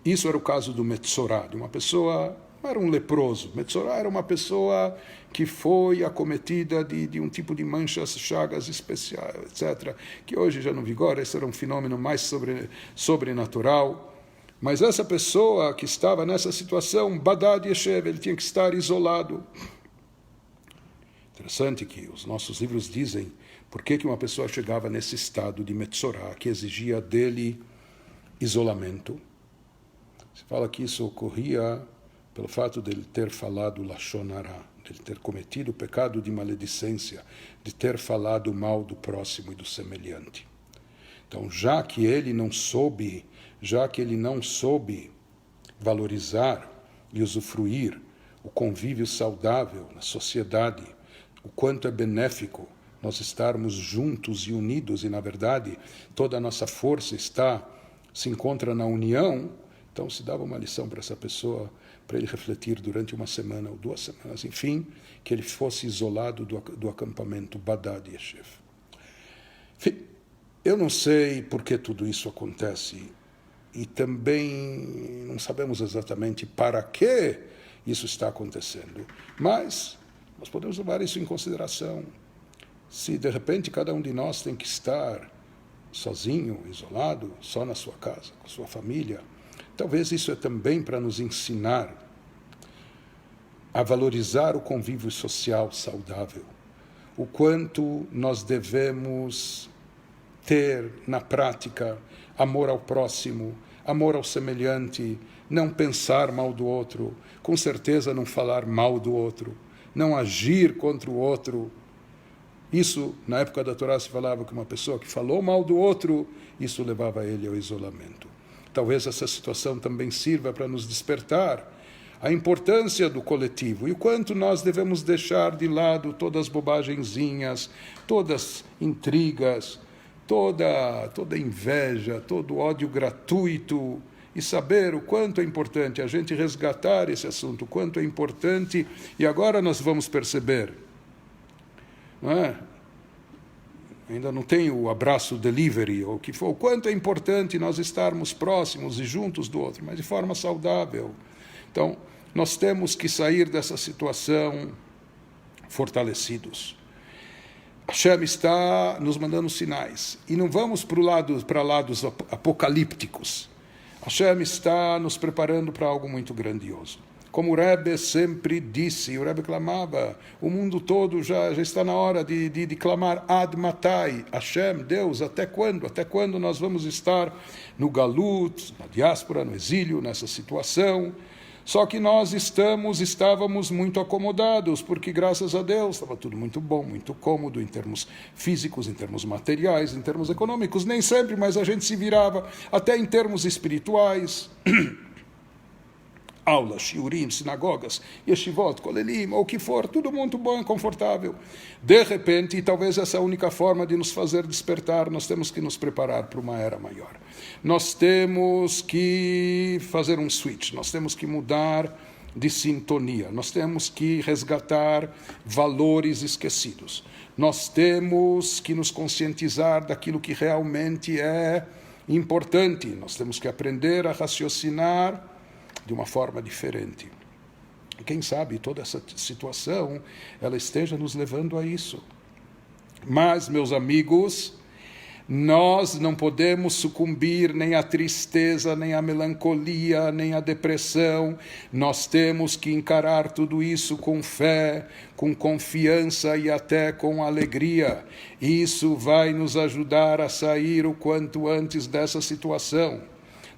Isso era o caso do Metzorá, de uma pessoa, não era um leproso. Metzorá era uma pessoa que foi acometida de um tipo de manchas, chagas especiais, etc., que hoje já não vigora, esse era um fenômeno mais sobrenatural. Mas essa pessoa que estava nessa situação, Badad Yeshev, ele tinha que estar isolado. Interessante que os nossos livros dizem por que uma pessoa chegava nesse estado de Metzorá, que exigia dele isolamento. Se fala que isso ocorria pelo fato de ele ter falado Lashon Hara, de ele ter cometido o pecado de maledicência, de ter falado mal do próximo e do semelhante. Então, já que ele não soube valorizar e usufruir o convívio saudável na sociedade, o quanto é benéfico nós estarmos juntos e unidos, e na verdade toda a nossa força se encontra na união, então se dava uma lição para essa pessoa, para ele refletir durante uma semana ou 2 semanas, enfim, que ele fosse isolado do acampamento Badad Yeshev. Enfim, eu não sei por que tudo isso acontece, e também não sabemos exatamente para que isso está acontecendo, mas nós podemos levar isso em consideração. Se de repente cada um de nós tem que estar sozinho, isolado, só na sua casa, com sua família, talvez isso é também para nos ensinar a valorizar o convívio social saudável, o quanto nós devemos ter na prática amor ao próximo, amor ao semelhante, não pensar mal do outro, com certeza não falar mal do outro, não agir contra o outro. Isso, na época da Torá, se falava que uma pessoa que falou mal do outro, isso levava ele ao isolamento. Talvez essa situação também sirva para nos despertar a importância do coletivo e o quanto nós devemos deixar de lado todas as bobagenzinhas, todas as intrigas, toda inveja, todo ódio gratuito, e saber o quanto é importante a gente resgatar esse assunto, o quanto é importante, e agora nós vamos perceber, não é? Ainda não tem o abraço delivery, ou o que for, o quanto é importante nós estarmos próximos e juntos do outro, mas de forma saudável. Então, nós temos que sair dessa situação fortalecidos. Hashem está nos mandando sinais, e não vamos para lados apocalípticos. Hashem está nos preparando para algo muito grandioso. Como o Rebbe sempre disse, o Rebbe clamava, o mundo todo já está na hora de clamar Ad Matai, Hashem, Deus, até quando? Até quando nós vamos estar no galut, na diáspora, no exílio, nessa situação? Só que nós estávamos muito acomodados, porque graças a Deus estava tudo muito bom, muito cômodo em termos físicos, em termos materiais, em termos econômicos, nem sempre, mas a gente se virava, até em termos espirituais, aulas, shiurim, sinagogas, yeshivot, kolelim, ou o que for, tudo muito bom e confortável. De repente, e talvez essa é a única forma de nos fazer despertar, nós temos que nos preparar para uma era maior. Nós temos que fazer um switch, nós temos que mudar de sintonia, nós temos que resgatar valores esquecidos, nós temos que nos conscientizar daquilo que realmente é importante, nós temos que aprender a raciocinar de uma forma diferente. E quem sabe toda essa situação ela esteja nos levando a isso. Mas, meus amigos, nós não podemos sucumbir nem à tristeza, nem à melancolia, nem à depressão. Nós temos que encarar tudo isso com fé, com confiança e até com alegria. Isso vai nos ajudar a sair o quanto antes dessa situação.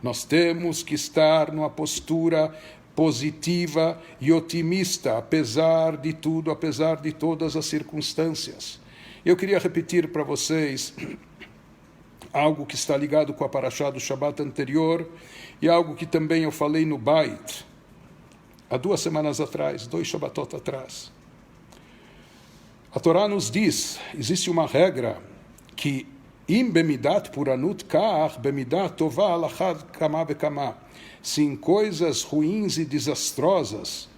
Nós temos que estar numa postura positiva e otimista, apesar de tudo, apesar de todas as circunstâncias. Eu queria repetir para vocês algo que está ligado com a Parashá do Shabbat anterior e algo que também eu falei no Bait há 2 semanas atrás, 2 Shabbatot atrás. A Torá nos diz, existe uma regra que Im bemidat puranut ka'ach bemidat tová alachad kama bekama. Se em coisas ruins e desastrosas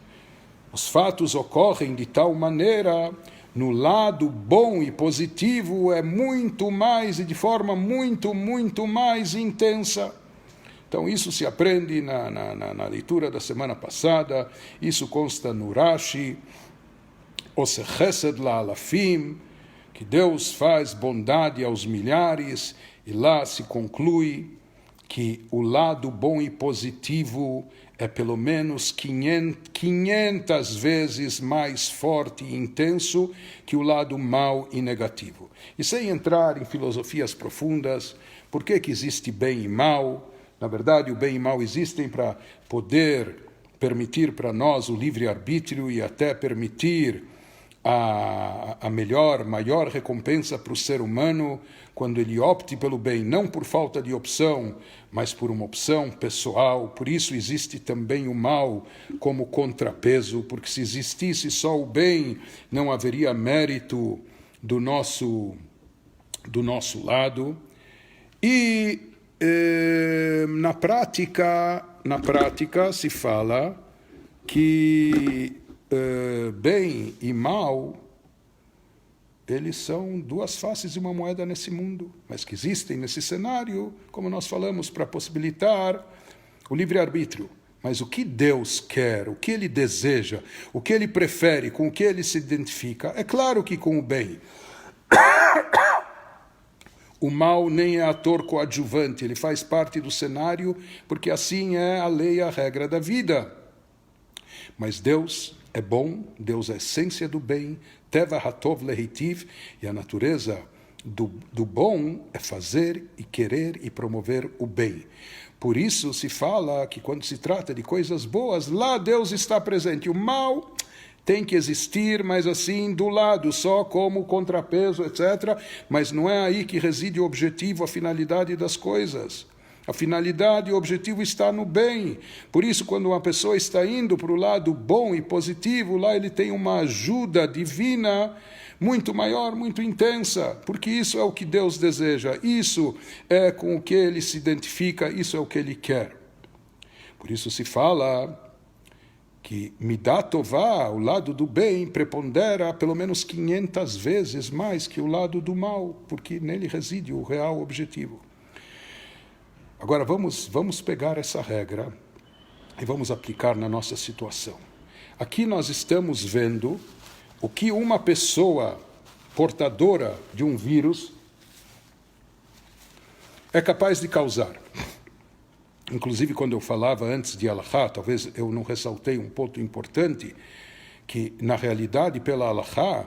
os fatos ocorrem de tal maneira, no lado bom e positivo é muito mais e de forma muito mais intensa. Então isso se aprende na leitura da semana passada, isso consta no Rashi, Ose chesed la'alafim, que Deus faz bondade aos milhares, e lá se conclui que o lado bom e positivo é pelo menos 500 vezes mais forte e intenso que o lado mau e negativo. E sem entrar em filosofias profundas, por que existe bem e mal? Na verdade, o bem e mal existem para poder permitir para nós o livre-arbítrio e até permitir a maior recompensa para o ser humano quando ele opte pelo bem, não por falta de opção, mas por uma opção pessoal. Por isso existe também o mal como contrapeso, porque se existisse só o bem, não haveria mérito do nosso lado. E na prática se fala que bem e mal, eles são 2 faces de uma moeda nesse mundo, mas que existem nesse cenário, como nós falamos, para possibilitar o livre-arbítrio. Mas o que Deus quer, o que Ele deseja, o que Ele prefere, com o que Ele se identifica, é claro que com o bem. O mal nem é ator coadjuvante, ele faz parte do cenário, porque assim é a lei, a regra da vida. Mas Deus é bom, Deus é a essência do bem, Teva Hatov Lehitiv, e a natureza do bom é fazer e querer e promover o bem. Por isso se fala que quando se trata de coisas boas, lá Deus está presente. O mal tem que existir, mas assim, do lado, só como contrapeso, etc. Mas não é aí que reside o objetivo, a finalidade das coisas. A finalidade e o objetivo está no bem. Por isso, quando uma pessoa está indo para o lado bom e positivo, lá ele tem uma ajuda divina muito maior, muito intensa, porque isso é o que Deus deseja, isso é com o que Ele se identifica, isso é o que Ele quer. Por isso se fala que Midat Tová, o lado do bem, prepondera pelo menos 500 vezes mais que o lado do mal, porque nele reside o real objetivo. Agora vamos pegar essa regra e vamos aplicar na nossa situação. Aqui nós estamos vendo o que uma pessoa portadora de um vírus é capaz de causar. Inclusive, quando eu falava antes de Alahá, talvez eu não ressaltei um ponto importante, que na realidade, pela Alahá,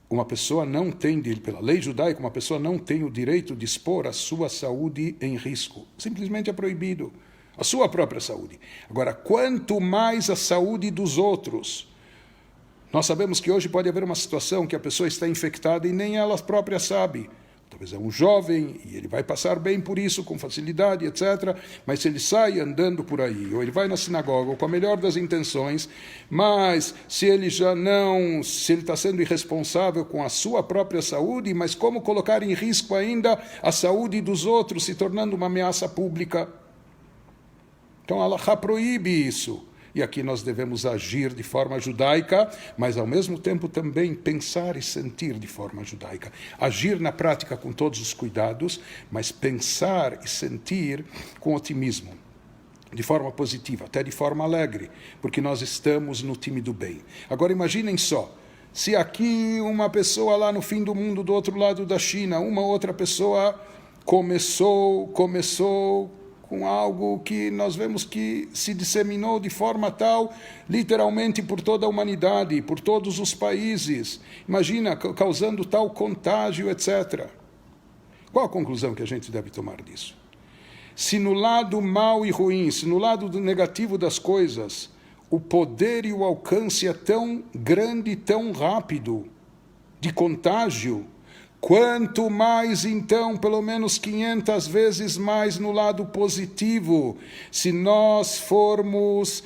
uma pessoa não tem, pela lei judaica, uma pessoa não tem o direito de expor a sua saúde em risco. Simplesmente é proibido. A sua própria saúde. Agora, quanto mais a saúde dos outros. Nós sabemos que hoje pode haver uma situação que a pessoa está infectada e nem ela própria sabe. Talvez é um jovem e ele vai passar bem por isso, com facilidade, etc. Mas se ele sai andando por aí, ou ele vai na sinagoga, ou com a melhor das intenções, mas se ele está sendo irresponsável com a sua própria saúde, mas como colocar em risco ainda a saúde dos outros, se tornando uma ameaça pública? Então, a Alahá proíbe isso. E aqui nós devemos agir de forma judaica, mas ao mesmo tempo também pensar e sentir de forma judaica. Agir na prática com todos os cuidados, mas pensar e sentir com otimismo, de forma positiva, até de forma alegre, porque nós estamos no time do bem. Agora imaginem só, se aqui uma pessoa lá no fim do mundo, do outro lado da China, uma outra pessoa começou com algo que nós vemos que se disseminou de forma tal, literalmente por toda a humanidade, por todos os países. Imagina, causando tal contágio, etc. Qual a conclusão que a gente deve tomar disso? Se no lado mal e ruim, se no lado negativo das coisas, o poder e o alcance é tão grande e tão rápido, de contágio, quanto mais, então, pelo menos 500 vezes mais no lado positivo, se nós formos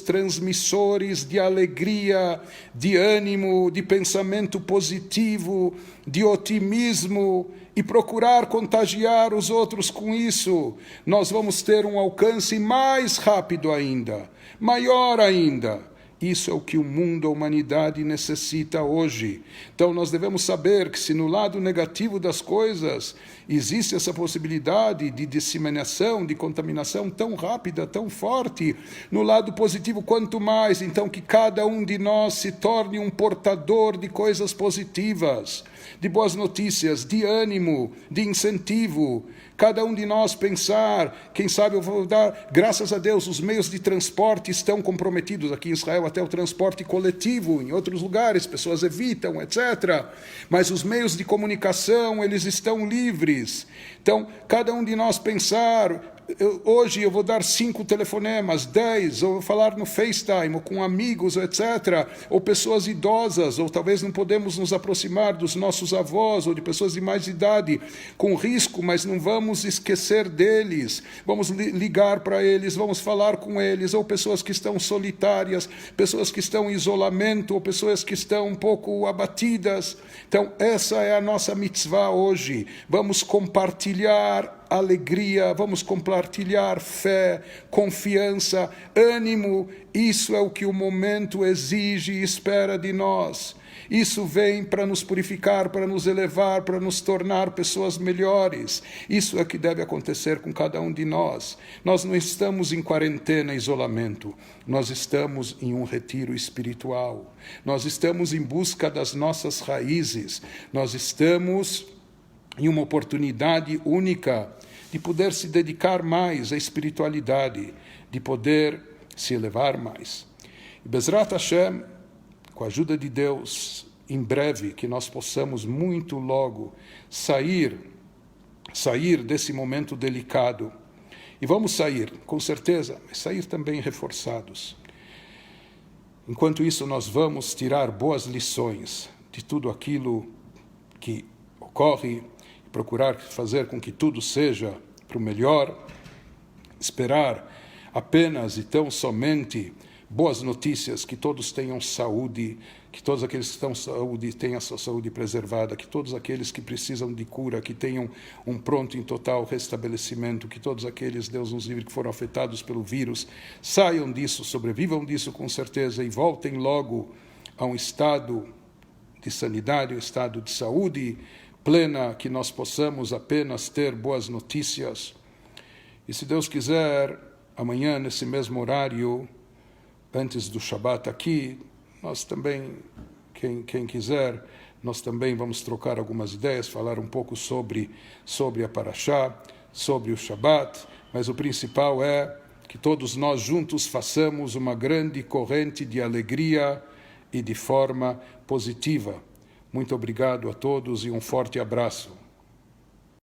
transmissores de alegria, de ânimo, de pensamento positivo, de otimismo, e procurar contagiar os outros com isso, nós vamos ter um alcance mais rápido ainda, maior ainda. Isso é o que o mundo, a humanidade necessita hoje. Então nós devemos saber que se no lado negativo das coisas existe essa possibilidade de disseminação, de contaminação tão rápida, tão forte, no lado positivo quanto mais, então que cada um de nós se torne um portador de coisas positivas, de boas notícias, de ânimo, de incentivo. Cada um de nós pensar, quem sabe eu vou dar, graças a Deus, os meios de transporte estão comprometidos, aqui em Israel até o transporte coletivo, em outros lugares, pessoas evitam, etc. Mas os meios de comunicação, eles estão livres. Então, cada um de nós pensar, hoje eu vou dar 5 telefonemas, 10, ou falar no FaceTime, ou com amigos, etc., ou pessoas idosas, ou talvez não podemos nos aproximar dos nossos avós, ou de pessoas de mais idade, com risco, mas não vamos esquecer deles, vamos ligar para eles, vamos falar com eles, ou pessoas que estão solitárias, pessoas que estão em isolamento, ou pessoas que estão um pouco abatidas. Então, essa é a nossa mitzvah hoje. Vamos compartilhar alegria, vamos compartilhar fé, confiança, ânimo. Isso é o que o momento exige e espera de nós. Isso vem para nos purificar, para nos elevar, para nos tornar pessoas melhores. Isso é que deve acontecer com cada um de nós. Nós não estamos em quarentena, isolamento. Nós estamos em um retiro espiritual. Nós estamos em busca das nossas raízes. Nós estamos em uma oportunidade única de poder se dedicar mais à espiritualidade, de poder se elevar mais. E Bezrat Hashem, com a ajuda de Deus, em breve, que nós possamos muito logo sair desse momento delicado. E vamos sair, com certeza, mas sair também reforçados. Enquanto isso, nós vamos tirar boas lições de tudo aquilo que ocorre, procurar fazer com que tudo seja para o melhor, esperar apenas e tão somente boas notícias, que todos tenham saúde, que todos aqueles que estão saúde tenham a sua saúde preservada, que todos aqueles que precisam de cura, que tenham um pronto em total restabelecimento, que todos aqueles, Deus nos livre, que foram afetados pelo vírus, saiam disso, sobrevivam disso com certeza e voltem logo a um estado de sanidade, um estado de saúde plena, que nós possamos apenas ter boas notícias. E se Deus quiser, amanhã, nesse mesmo horário, antes do Shabat aqui, nós também, quem quiser, nós também vamos trocar algumas ideias, falar um pouco sobre a Parashá, sobre o Shabat, mas o principal é que todos nós juntos façamos uma grande corrente de alegria e de forma positiva. Muito obrigado a todos e um forte abraço.